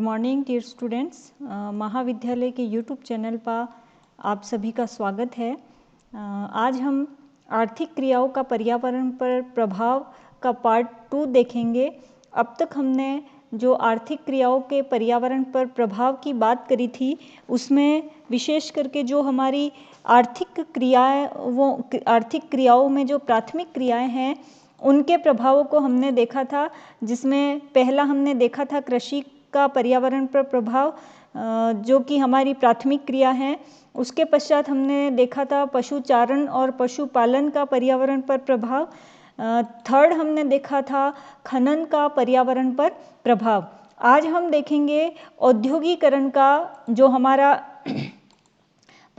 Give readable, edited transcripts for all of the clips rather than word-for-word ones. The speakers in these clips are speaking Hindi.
Morning dear students. महाविद्यालय के यूट्यूब चैनल पर आप सभी का स्वागत है। आज हम आर्थिक क्रियाओं का पर्यावरण पर प्रभाव का पार्ट 2 देखेंगे। अब तक हमने जो आर्थिक क्रियाओं के पर्यावरण पर प्रभाव की बात करी थी, उसमें विशेष करके जो हमारी आर्थिक क्रियाओं में जो प्राथमिक क्रियाएं हैं उनके प्रभावों को हमने देखा था, जिसमें पहला हमने देखा था कृषि का पर्यावरण पर प्रभाव, जो कि हमारी प्राथमिक क्रिया है। उसके पश्चात हमने देखा था पशुचारण और पशुपालन का पर्यावरण पर प्रभाव। थर्ड हमने देखा था खनन का पर्यावरण पर प्रभाव। आज हम देखेंगे औद्योगिकरण का जो हमारा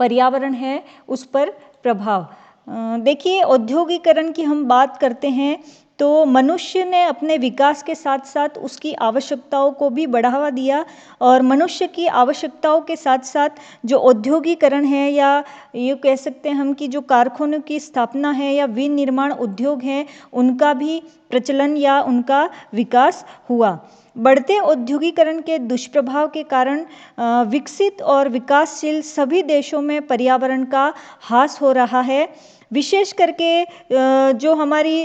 पर्यावरण है उस पर प्रभाव। देखिए, औद्योगिकरण की हम बात करते हैं तो मनुष्य ने अपने विकास के साथ साथ उसकी आवश्यकताओं को भी बढ़ावा दिया, और मनुष्य की आवश्यकताओं के साथ साथ जो औद्योगिकरण है, या ये कह सकते हैं हम कि जो कारखानों की स्थापना है या विनिर्माण उद्योग हैं, उनका भी प्रचलन या उनका विकास हुआ। बढ़ते औद्योगिकरण के दुष्प्रभाव के कारण विकसित और विकासशील सभी देशों में पर्यावरण का ह्रास हो रहा है। विशेष करके जो हमारी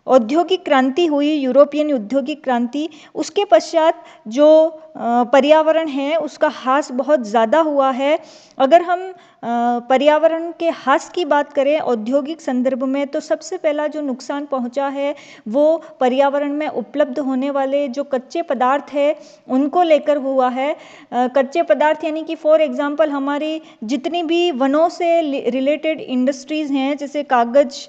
औद्योगिक क्रांति हुई, यूरोपियन औद्योगिक क्रांति, उसके पश्चात जो पर्यावरण है उसका ह्रास बहुत ज़्यादा हुआ है। अगर हम पर्यावरण के ह्रास की बात करें औद्योगिक संदर्भ में, तो सबसे पहला जो नुकसान पहुंचा है वो पर्यावरण में उपलब्ध होने वाले जो कच्चे पदार्थ है उनको लेकर हुआ है। कच्चे पदार्थ यानी कि फॉर एग्जांपल हमारी जितनी भी वनों से रिलेटेड इंडस्ट्रीज़ हैं, जैसे कागज,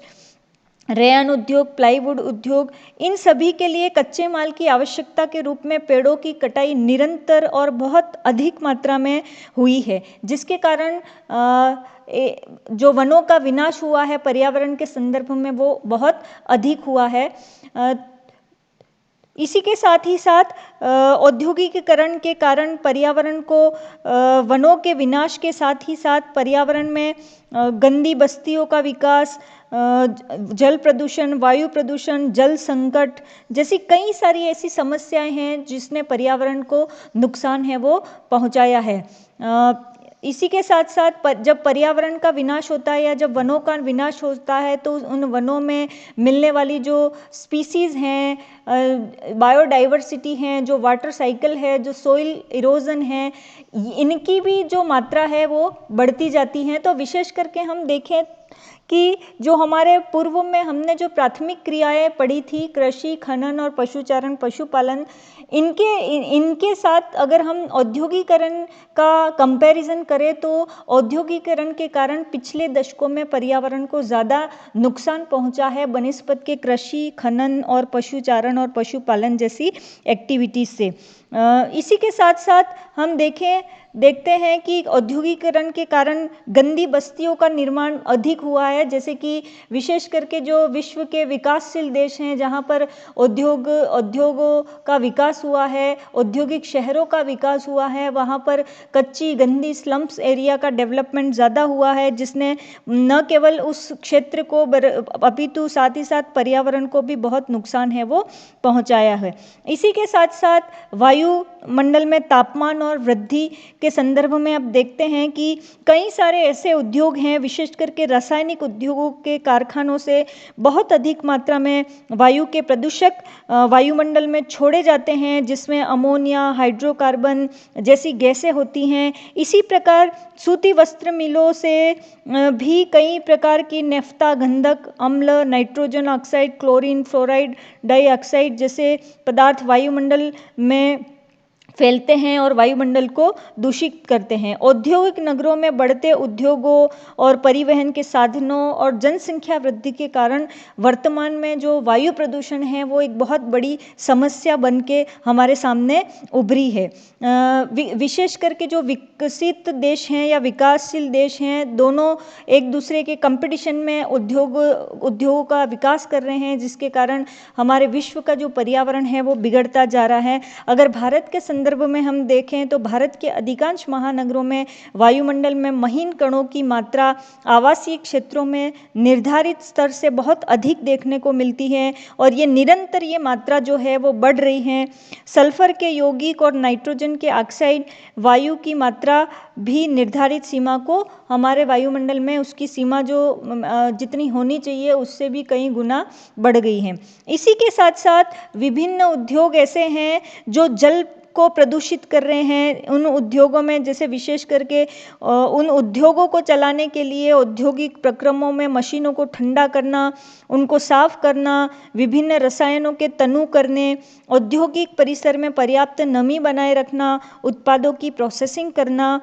रेयन उद्योग, प्लाईवुड उद्योग, इन सभी के लिए कच्चे माल की आवश्यकता के रूप में पेड़ों की कटाई निरंतर और बहुत अधिक मात्रा में हुई है, जिसके कारण जो वनों का विनाश हुआ है पर्यावरण के संदर्भ में वो बहुत अधिक हुआ है। इसी के साथ ही साथ औद्योगिकीकरण के कारण पर्यावरण को वनों के विनाश के साथ ही साथ पर्यावरण में गंदी बस्तियों का विकास, जल प्रदूषण, वायु प्रदूषण, जल संकट जैसी कई सारी ऐसी समस्याएं हैं जिसने पर्यावरण को नुकसान है वो पहुंचाया है। इसी के साथ साथ जब पर्यावरण का विनाश होता है या जब वनों का विनाश होता है तो उन वनों में मिलने वाली जो स्पीसीज़ हैं, बायोडाइवर्सिटी हैं, जो वाटर साइकिल है, जो सोइल इरोजन है, इनकी भी जो मात्रा है वो बढ़ती जाती है। तो विशेष करके हम देखें कि जो हमारे पूर्व में हमने जो प्राथमिक क्रियाएं पढ़ी थी, कृषि, खनन और पशुचारण, पशुपालन, इनके साथ अगर हम औद्योगिकरण का कंपैरिजन करें तो औद्योगिकरण के कारण पिछले दशकों में पर्यावरण को ज़्यादा नुकसान पहुंचा है बनिस्पत के कृषि, खनन और पशुचारण और पशुपालन जैसी एक्टिविटीज़ से। इसी के साथ साथ हम देखते हैं कि औद्योगिकरण के कारण गंदी बस्तियों का निर्माण अधिक हुआ है, जैसे कि विशेष करके जो विश्व के विकासशील देश हैं जहां पर उद्योगों का विकास हुआ है, औद्योगिक शहरों का विकास हुआ है, वहां पर कच्ची गंदी स्लम्स एरिया का डेवलपमेंट ज़्यादा हुआ है, जिसने न केवल उस क्षेत्र को अपितु साथ ही साथ पर्यावरण को भी बहुत नुकसान है वो पहुंचाया है। इसी के साथ साथ वायुमंडल में तापमान और वृद्धि के संदर्भ में अब देखते हैं कि कई सारे ऐसे उद्योग हैं, विशेष करके रासायनिक उद्योगों के कारखानों से बहुत अधिक मात्रा में वायु के प्रदूषक वायुमंडल में छोड़े जाते हैं, जिसमें अमोनिया, हाइड्रोकार्बन जैसी गैसें होती हैं। इसी प्रकार सूती वस्त्र मिलों से भी कई प्रकार की नेफ्ता, गंधक, अम्ल, nitrogen oxide, chlorine, fluoride, dioxide जैसे पदार्थ वायुमंडल में फैलते हैं और वायुमंडल को दूषित करते हैं। औद्योगिक नगरों में बढ़ते उद्योगों और परिवहन के साधनों और जनसंख्या वृद्धि के कारण वर्तमान में जो वायु प्रदूषण है वो एक बहुत बड़ी समस्या बन के हमारे सामने उभरी है। विशेष करके जो विकसित देश हैं या विकासशील देश हैं, दोनों एक दूसरे के कंपटीशन में उद्योगों का विकास कर रहे हैं, जिसके कारण हमारे विश्व का जो पर्यावरण है वो बिगड़ता जा रहा है। अगर भारत के संदर्भ संदर्भ में हम देखें तो भारत के अधिकांश महानगरों में वायुमंडल में महीन कणों की मात्रा आवासीय क्षेत्रों में निर्धारित स्तर से बहुत अधिक देखने को मिलती है और ये निरंतर ये मात्रा जो है वो बढ़ रही है। सल्फर के यौगिक और नाइट्रोजन के ऑक्साइड वायु की मात्रा भी निर्धारित सीमा को, हमारे वायुमंडल में उसकी सीमा जो जितनी होनी चाहिए उससे भी कई गुना बढ़ गई है। इसी के साथ साथ विभिन्न उद्योग ऐसे हैं जो जल को प्रदूषित कर रहे हैं। उन उद्योगों में जैसे विशेष करके उन उद्योगों को चलाने के लिए औद्योगिक प्रक्रमों में मशीनों को ठंडा करना, उनको साफ करना, विभिन्न रसायनों के तनु करने, औद्योगिक परिसर में पर्याप्त नमी बनाए रखना, उत्पादों की प्रोसेसिंग करना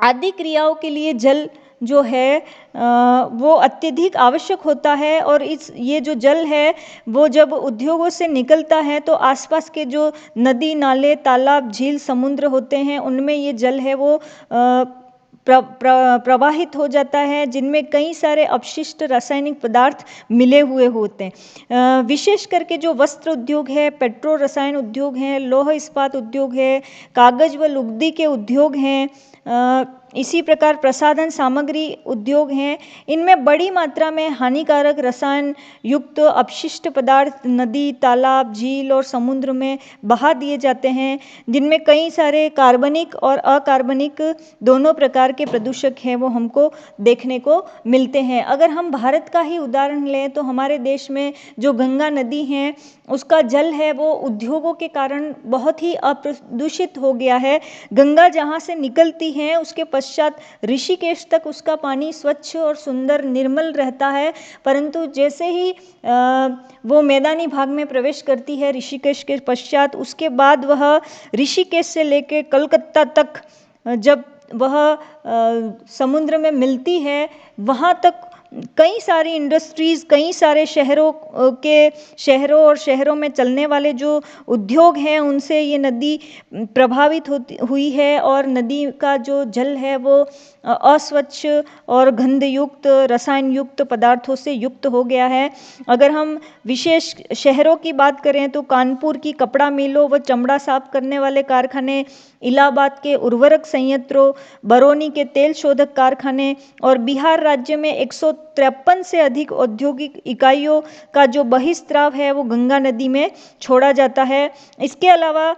आदि क्रियाओं के लिए जल जो है वो अत्यधिक आवश्यक होता है। और ये जो जल है वो जब उद्योगों से निकलता है तो आसपास के जो नदी नाले तालाब झील समुद्र होते हैं उनमें ये जल है वो प्रवाहित हो जाता है, जिनमें कई सारे अपशिष्ट रासायनिक पदार्थ मिले हुए होते हैं। विशेष करके जो वस्त्र उद्योग है, पेट्रो रसायन उद्योग हैं, लौह इस्पात उद्योग है, कागज व लुगदी के उद्योग हैं, इसी प्रकार प्रसाधन सामग्री उद्योग हैं। इनमें बड़ी मात्रा में हानिकारक रसायन युक्त अपशिष्ट पदार्थ नदी तालाब झील और समुद्र में बहा दिए जाते हैं, जिनमें कई सारे कार्बनिक और अकार्बनिक दोनों प्रकार के प्रदूषक हैं वो हमको देखने को मिलते हैं। अगर हम भारत का ही उदाहरण लें तो हमारे देश में जो गंगा नदी है उसका जल है वो उद्योगों के कारण बहुत ही अप्रदूषित हो गया है। गंगा जहाँ से निकलती है उसके पश्चात ऋषिकेश तक उसका पानी स्वच्छ और सुंदर निर्मल रहता है, परंतु जैसे ही वो मैदानी भाग में प्रवेश करती है ऋषिकेश के पश्चात, उसके बाद वह ऋषिकेश से लेकर कलकत्ता तक जब वह समुद्र में मिलती है वहाँ तक कई सारी इंडस्ट्रीज़, कई सारे शहरों और शहरों में चलने वाले जो उद्योग हैं उनसे ये नदी प्रभावित हुई है और नदी का जो जल है वो अस्वच्छ और गंधयुक्त रसायन युक्त पदार्थों से युक्त हो गया है। अगर हम विशेष शहरों की बात करें तो कानपुर की कपड़ा मिलों व चमड़ा साफ करने वाले कारखाने, इलाहाबाद के उर्वरक संयंत्रों, बरौनी के तेल शोधक कारखाने और बिहार राज्य में 153 से अधिक औद्योगिक इकाइयों का जो बहिस्त्राव है वो गंगा नदी में छोड़ा जाता है। इसके अलावा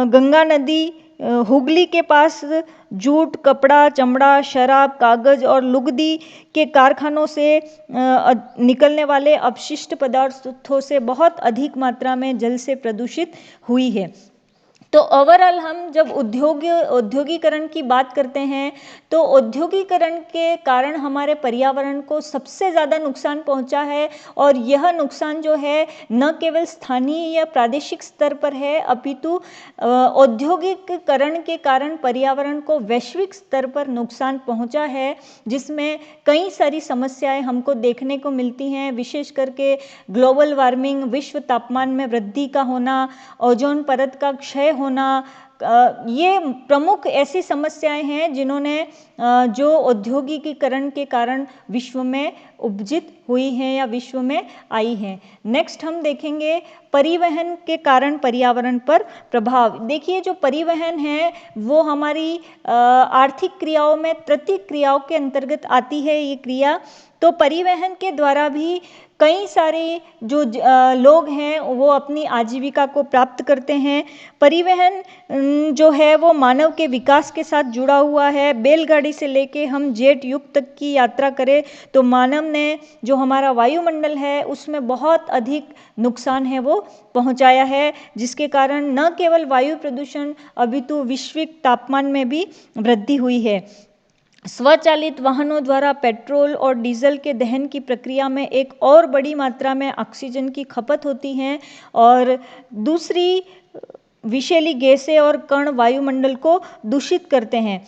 गंगा नदी हुगली के पास जूट, कपड़ा, चमड़ा, शराब, कागज और लुगदी के कारखानों से निकलने वाले अपशिष्ट पदार्थों से बहुत अधिक मात्रा में जल से प्रदूषित हुई है। तो ओवरऑल हम जब औद्योगिकरण की बात करते हैं तो औद्योगिकरण के कारण हमारे पर्यावरण को सबसे ज़्यादा नुकसान पहुंचा है और यह नुकसान जो है न केवल स्थानीय या प्रादेशिक स्तर पर है अपितु औद्योगिकरण के कारण पर्यावरण को वैश्विक स्तर पर नुकसान पहुंचा है, जिसमें कई सारी समस्याएं हमको देखने को मिलती हैं। विशेष करके ग्लोबल वार्मिंग, विश्व तापमान में वृद्धि का होना, ओजोन परत का क्षय होना, ये प्रमुख ऐसी समस्याएं हैं जिन्होंने जो औद्योगिकीकरण के कारण विश्व में उपजित हुई हैं या विश्व में आई हैं। नेक्स्ट हम देखेंगे परिवहन के कारण पर्यावरण पर प्रभाव। देखिए जो परिवहन है वो हमारी आर्थिक क्रियाओं में तृतीयक क्रियाओं के अंतर्गत आती है ये क्रिया। तो परिवहन के द्वारा भी कई सारे जो लोग हैं वो अपनी आजीविका को प्राप्त करते हैं। परिवहन जो है वो मानव के विकास के साथ जुड़ा हुआ है। बैलगाड़ी से लेके हम जेट युग तक की यात्रा करें तो मानव ने जो हमारा वायुमंडल है उसमें बहुत अधिक नुकसान है वो पहुंचाया है, जिसके कारण न केवल वायु प्रदूषण अपितु वैश्विक तापमान में भी वृद्धि हुई है। स्वचालित वाहनों द्वारा पेट्रोल और डीजल के दहन की प्रक्रिया में एक और बड़ी मात्रा में ऑक्सीजन की खपत होती है और दूसरी विषैली गैसें और कण वायुमंडल को दूषित करते हैं।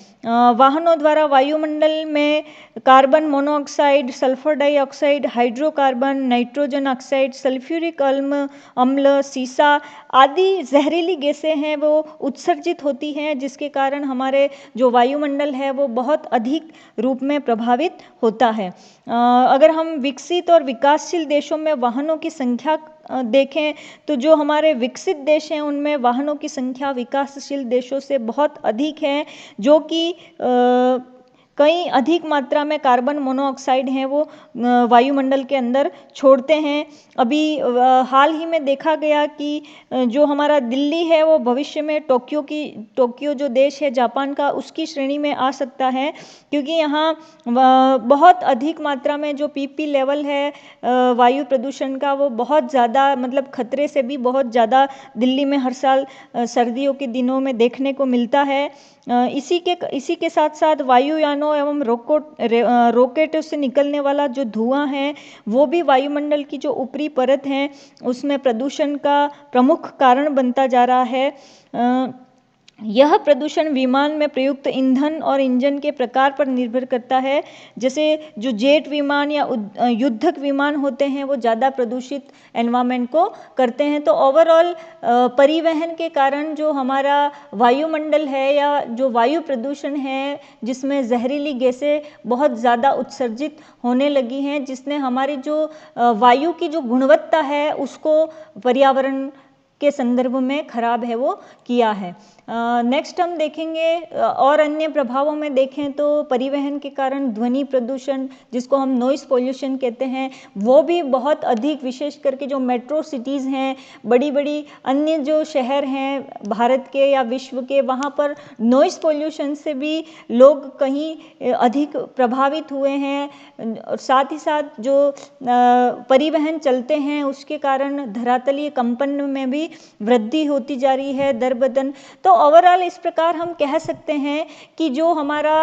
वाहनों द्वारा वायुमंडल में carbon monoxide, sulphur dioxide, hydrocarbon, nitrogen oxide, sulphuric अम्ल, सीसा आदि जहरीली गैसें हैं वो उत्सर्जित होती हैं, जिसके कारण हमारे जो वायुमंडल है वो बहुत अधिक रूप में प्रभावित होता है। अगर हम विकसित और विकासशील देशों में वाहनों की संख्या देखें तो जो हमारे विकसित देश हैं उनमें वाहनों की संख्या विकासशील देशों से बहुत अधिक है, जो कि कई अधिक मात्रा में कार्बन मोनोऑक्साइड हैं वो वायुमंडल के अंदर छोड़ते हैं। अभी हाल ही में देखा गया कि जो हमारा दिल्ली है वो भविष्य में टोक्यो जो देश है जापान का, उसकी श्रेणी में आ सकता है, क्योंकि यहाँ बहुत अधिक मात्रा में जो पीपी लेवल है वायु प्रदूषण का वो बहुत ज़्यादा, मतलब खतरे से भी बहुत ज़्यादा दिल्ली में हर साल सर्दियों के दिनों में देखने को मिलता है। इसी के साथ साथ वायुयानों एवं रॉकेट से निकलने वाला जो धुआं है वो भी वायुमंडल की जो ऊपरी परत है उसमें प्रदूषण का प्रमुख कारण बनता जा रहा है। यह प्रदूषण विमान में प्रयुक्त ईंधन और इंजन के प्रकार पर निर्भर करता है। जैसे जो जेट विमान या युद्धक विमान होते हैं वो ज़्यादा प्रदूषित एनवायरनमेंट को करते हैं। तो ओवरऑल परिवहन के कारण जो हमारा वायुमंडल है या जो वायु प्रदूषण है जिसमें जहरीली गैसें बहुत ज़्यादा उत्सर्जित होने लगी हैं, जिसने हमारी जो वायु की जो गुणवत्ता है उसको पर्यावरण के संदर्भ में खराब है वो किया है। नेक्स्ट हम देखेंगे और अन्य प्रभावों में देखें तो परिवहन के कारण ध्वनि प्रदूषण, जिसको हम नॉइस पोल्यूशन कहते हैं, वो भी बहुत अधिक, विशेष करके जो मेट्रो सिटीज़ हैं, बड़ी बड़ी अन्य जो शहर हैं भारत के या विश्व के, वहाँ पर नॉइस पोल्यूशन से भी लोग कहीं अधिक प्रभावित हुए हैं। और साथ ही साथ जो परिवहन चलते हैं उसके कारण धरातलीय कंपन में भी वृद्धि होती जा रही है दर बदन। तो ओवरऑल इस प्रकार हम कह सकते हैं कि जो हमारा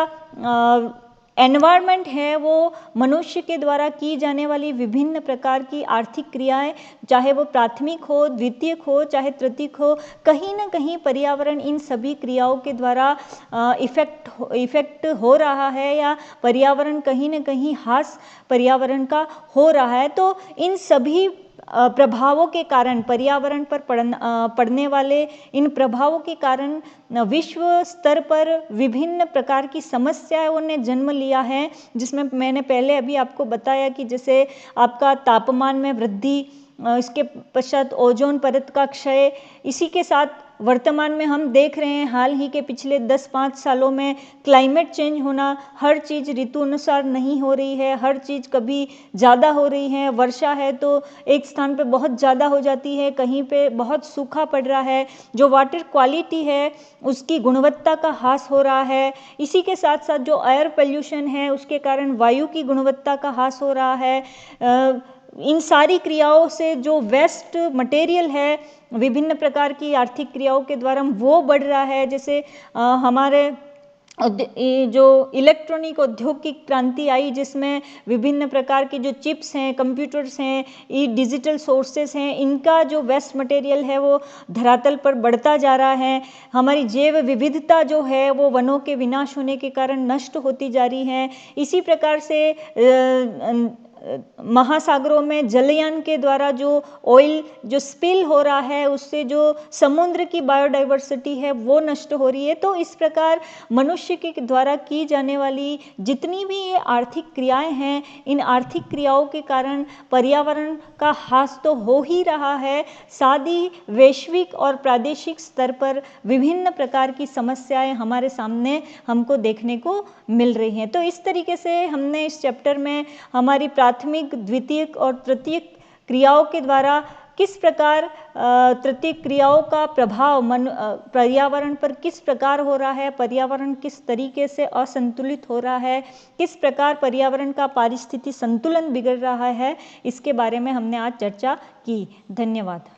एनवायरनमेंट है वो मनुष्य के द्वारा की जाने वाली विभिन्न प्रकार की आर्थिक क्रियाएं, चाहे वो प्राथमिक हो, द्वितीयक हो, चाहे तृतीयक हो, कहीं ना कहीं पर्यावरण इन सभी क्रियाओं के द्वारा इफेक्ट हो रहा है या पर्यावरण कहीं ना कहीं ह्रास पर्यावरण का हो रहा है। तो इन सभी प्रभावों के कारण, पर्यावरण पर पड़ने वाले इन प्रभावों के कारण विश्व स्तर पर विभिन्न प्रकार की समस्याओं ने जन्म लिया है, जिसमें मैंने पहले अभी आपको बताया कि जैसे आपका तापमान में वृद्धि, इसके पश्चात ओजोन परत का क्षय, इसी के साथ वर्तमान में हम देख रहे हैं हाल ही के पिछले 10-5 सालों में क्लाइमेट चेंज होना, हर चीज़ ऋतु अनुसार नहीं हो रही है, हर चीज़ कभी ज़्यादा हो रही है, वर्षा है तो एक स्थान पे बहुत ज़्यादा हो जाती है, कहीं पे बहुत सूखा पड़ रहा है, जो वाटर क्वालिटी है उसकी गुणवत्ता का ह्रास हो रहा है। इसी के साथ साथ जो एयर पोल्यूशन है उसके कारण वायु की गुणवत्ता का ह्रास हो रहा है। इन सारी क्रियाओं से जो वेस्ट मटेरियल है विभिन्न प्रकार की आर्थिक क्रियाओं के द्वारा वो बढ़ रहा है। जैसे हमारे जो इलेक्ट्रॉनिक औद्योगिक क्रांति आई, जिसमें विभिन्न प्रकार की जो चिप्स हैं, कंप्यूटर्स हैं, ये डिजिटल सोर्सेस हैं, इनका जो वेस्ट मटेरियल है वो धरातल पर बढ़ता जा रहा है। हमारी जैव विविधता जो है वो वनों के विनाश होने के कारण नष्ट होती जा रही है। इसी प्रकार से महासागरों में जलयान के द्वारा जो ऑयल जो स्पिल हो रहा है उससे जो समुद्र की बायोडाइवर्सिटी है वो नष्ट हो रही है। तो इस प्रकार मनुष्य के द्वारा की जाने वाली जितनी भी ये आर्थिक क्रियाएं हैं, इन आर्थिक क्रियाओं के कारण पर्यावरण का ह्रास तो हो ही रहा है, साथ ही वैश्विक और प्रादेशिक स्तर पर विभिन्न प्रकार की समस्याएं हमारे सामने हमको देखने को मिल रही हैं। तो इस तरीके से हमने इस चैप्टर में हमारी प्राथमिक, द्वितीयक और तृतीयक क्रियाओं के द्वारा किस प्रकार तृतीयक क्रियाओं का प्रभाव पर्यावरण पर किस प्रकार हो रहा है, पर्यावरण किस तरीके से असंतुलित हो रहा है, किस प्रकार पर्यावरण का पारिस्थितिक संतुलन बिगड़ रहा है, इसके बारे में हमने आज चर्चा की। धन्यवाद।